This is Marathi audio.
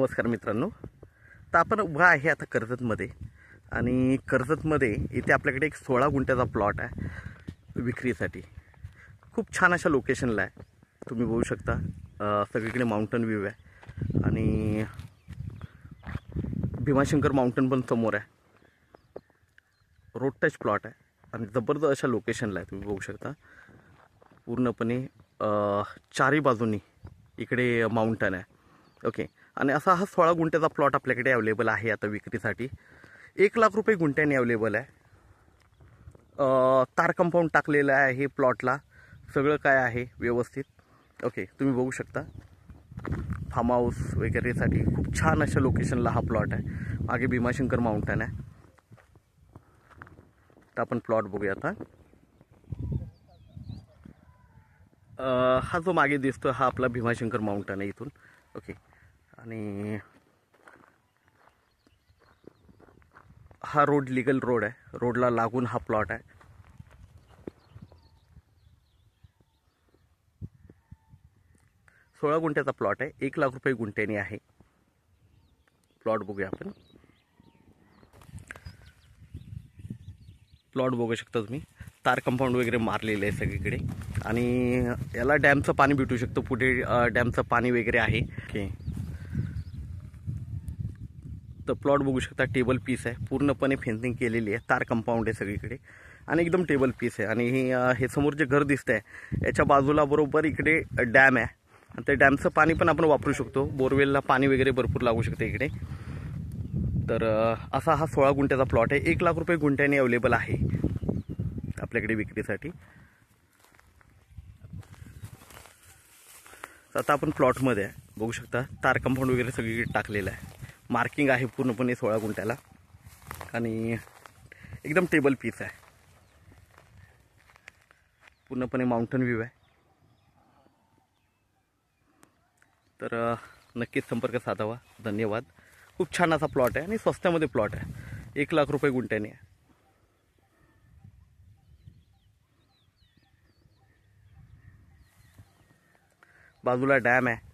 नमस्कार मित्रांनो. तर आपण उभा आहे आता कर्जतमध्ये आणि कर्जतमध्ये इथे आपल्याकडे एक 16 गुंठ्याचा प्लॉट आहे विक्रीसाठी. खूप छान अशा लोकेशनला आहे. तुम्ही बघू शकता सगळीकडे माउंटन व्ह्यू आहे आणि भीमाशंकर माउंटन पण समोर आहे. रोड टच प्लॉट आहे आणि जबरदस्त अशा लोकेशनला आहे. तुम्ही बघू शकता पूर्णपणे चारी बाजूनी इकडे माउंटन आहे. ओके. आणि असा हा 16 गुंठ्याचा प्लॉट आपल्याकडे अवेलेबल आहे आता विक्रीसाठी. 1 लाख रुपये गुंठ्याने अवेलेबल आहे. तार कंपाऊंड टाकलेलं आहे हे प्लॉटला. सगळं काय आहे व्यवस्थित. ओके. तुम्ही बघू शकता फार्म हाऊस वगैरेसाठी खूप छान अशा लोकेशनला हा प्लॉट आहे. मागे भीमाशंकर माउंटन आहे. तर आपण प्लॉट बघूया आता. हा जो मागे दिसतो हा आपला भीमाशंकर माउंटन आहे इथून. ओके. आणि हा रोड लीगल रोड आहे. रोडला लागून हा प्लॉट आहे. सोळा गुंठ्याचा प्लॉट आहे. 1 लाख रुपये गुंठ्याने आहे. प्लॉट बघूया आपण. प्लॉट बघू शकता तुम्ही. तार कंपाऊंड वगैरे मारलेलं आहे सगळीकडे आणि याला डॅमचं पाणी भेटू शकतं. पुढे डॅमचं पाणी वगैरे आहे. ओके. तर प्लॉट बघू शकता टेबल पीस आहे. पूर्णपणे फेन्सिंग केलेली आहे. तार कंपाऊंड आहे सगळीकडे आणि एकदम टेबल पीस आहे. आणि हे समोर जे घर दिसतंय याच्या बाजूला बरोबर इकडे डॅम आहे आणि त्या डॅमचं पाणी पण आपण वापरू शकतो. बोरवेलला पाणी वगैरे भरपूर लागू शकते इकडे. तर असा हा 16 गुंठ्याचा प्लॉट आहे. 1 लाख रुपये गुंठ्याने अवेलेबल आहे आपल्याकडे विक्रीसाठी. आता आपण प्लॉटमध्ये आहे. बघू शकता तार कंपाऊंड वगैरे सगळीकडे टाकलेलं आहे. मार्किंग आहे पूर्णपणे 16 गुंठ्याला आणि एकदम टेबल पीस आहे. पूर्णपणे माउंटन व्ह्यू आहे. तर नक्कीच संपर्क साधावा. धन्यवाद. खूप छान असा प्लॉट आहे आणि स्वस्तामध्ये प्लॉट आहे. 1 लाख रुपये गुंठ्याने आहे. बाजूला डॅम आहे.